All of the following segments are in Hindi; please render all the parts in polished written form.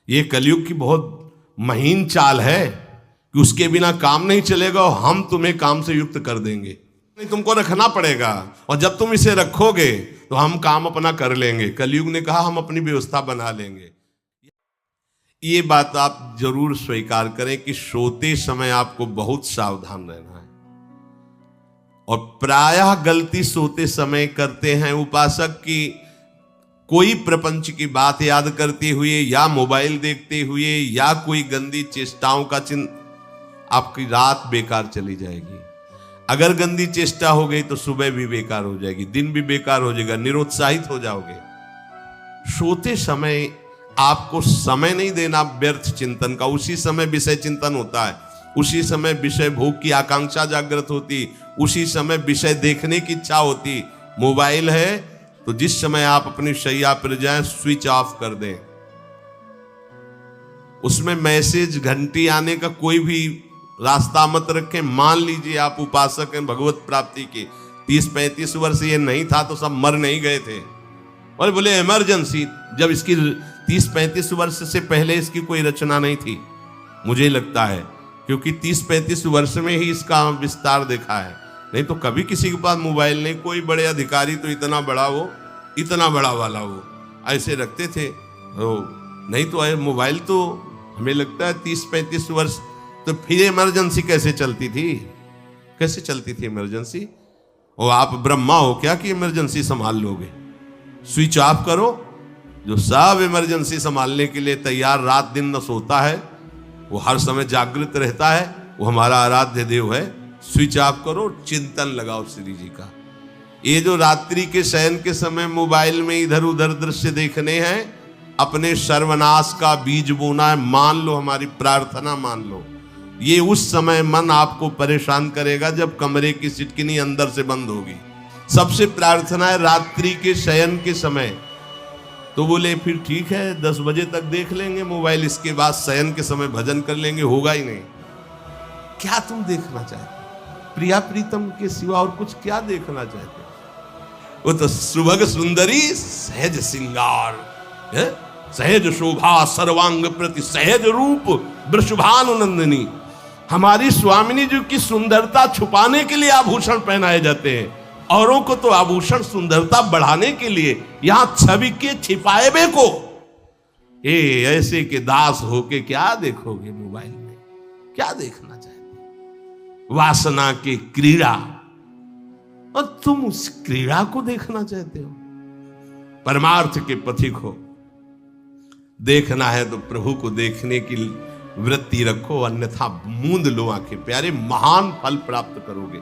ये कलयुग की बहुत महीन चाल है कि उसके बिना काम नहीं चलेगा और हम तुम्हें काम से युक्त कर देंगे। नहीं, तुमको रखना पड़ेगा और जब तुम इसे रखोगे तो हम काम अपना कर लेंगे। कलयुग ने कहा हम अपनी व्यवस्था बना लेंगे। ये बात आप जरूर स्वीकार करें कि सोते समय आपको बहुत सावधान रहना है। और प्रायः गलती सोते समय करते हैं उपासक की कोई प्रपंच की बात याद करते हुए या मोबाइल देखते हुए या कोई गंदी चेष्टाओं का आपकी रात बेकार चली जाएगी। अगर गंदी चेष्टा हो गई तो सुबह भी बेकार हो जाएगी, दिन भी बेकार हो जाएगा, निरुत्साहित हो जाओगे। सोते समय आपको समय नहीं देना व्यर्थ चिंतन का। उसी समय विषय चिंतन होता है, उसी समय विषय भोग की आकांक्षा जागृत होती, उसी समय विषय देखने की इच्छा होती। मोबाइल है तो जिस समय आप अपनी शैया पर जाएं स्विच ऑफ कर दें। उसमें मैसेज घंटी आने का कोई भी रास्ता मत रखें। मान लीजिए आप उपासक हैं भगवत प्राप्ति के, 30-35 वर्ष ये नहीं था तो सब मर नहीं गए थे। और बोले इमरजेंसी, जब इसकी 30-35 वर्ष से पहले इसकी कोई रचना नहीं थी, मुझे लगता है, क्योंकि 30-35 वर्ष में ही इसका विस्तार देखा है। नहीं तो कभी किसी के पास मोबाइल नहीं। कोई बड़े अधिकारी तो इतना बड़ा वो, इतना बड़ा वाला वो ऐसे रखते थे। नहीं तो मोबाइल तो हमें लगता है 30-35 वर्ष। तो फिर इमरजेंसी कैसे चलती थी? कैसे चलती थी इमरजेंसी? और आप ब्रह्मा हो क्या कि इमरजेंसी संभाल लोगे? स्विच ऑफ करो। जो सब इमरजेंसी संभालने के लिए तैयार, रात दिन न सोता है, वो हर समय जागृत रहता है, वो हमारा आराध्य देव है। स्विच ऑफ करो, चिंतन लगाओ श्री जी का। ये जो रात्रि के शयन के समय मोबाइल में इधर उधर दृश्य देखने हैं, अपने सर्वनाश का बीज बोना है। मान लो, हमारी प्रार्थना मान लो। ये उस समय मन आपको परेशान करेगा जब कमरे की सिटकिनी अंदर से बंद होगी। सबसे प्रार्थना है रात्रि के शयन के समय। तो बोले फिर ठीक है 10 बजे तक देख लेंगे मोबाइल, इसके बाद शयन के समय भजन कर लेंगे। होगा ही नहीं। क्या तुम देखना चाहते? प्रिया प्रीतम के सिवा और कुछ क्या देखना चाहते? वो तो सुभग सुंदरी सहज सिंगार, सहज शोभा सर्वांग प्रति सहज रूप वृषभानुनंदिनी। हमारी स्वामिनी जी की सुंदरता छुपाने के लिए आभूषण पहनाए जाते हैं। औरों को तो आभूषण सुंदरता बढ़ाने के लिए, यहां छवि के छिपाए बे को ऐसे के दास होके क्या देखोगे मोबाइल में? क्या देखना चाहते? वासना की क्रीड़ा, और तुम उस क्रीड़ा को देखना चाहते हो। परमार्थ के पथिक हो। देखना है तो प्रभु को देखने की वृत्ति रखो, अन्यथा मूंद लो आंखें। प्यारे, महान फल प्राप्त करोगे।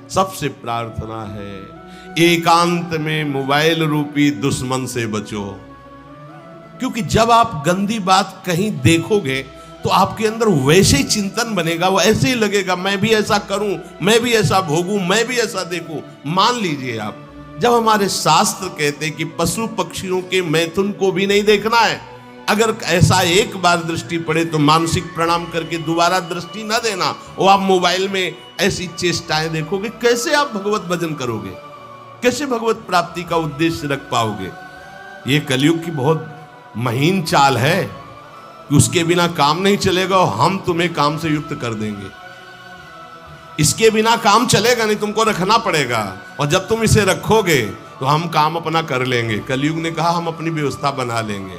सबसे प्रार्थना है एकांत में मोबाइल रूपी दुश्मन से बचो। क्योंकि जब आप गंदी बात कहीं देखोगे तो आपके अंदर वैसे ही चिंतन बनेगा। वो ऐसे ही लगेगा मैं भी ऐसा करूं, मैं भी ऐसा भोगूं, मैं भी ऐसा देखूं। मान लीजिए आप, जब हमारे शास्त्र कहते हैं कि पशु पक्षियों के मैथुन को भी नहीं देखना है, अगर ऐसा एक बार दृष्टि पड़े तो मानसिक प्रणाम करके दोबारा दृष्टि न देना। और आप मोबाइल में ऐसी चेष्टाएं देखोगे, कैसे आप भगवत भजन करोगे? कैसे भगवत प्राप्ति का उद्देश्य रख पाओगे? ये कलयुग की बहुत महीन चाल है कि उसके बिना काम नहीं चलेगा और हम तुम्हें काम से युक्त कर देंगे। इसके बिना काम चलेगा नहीं, तुमको रखना पड़ेगा और जब तुम इसे रखोगे तो हम काम अपना कर लेंगे। कलयुग ने कहा हम अपनी व्यवस्था बना लेंगे।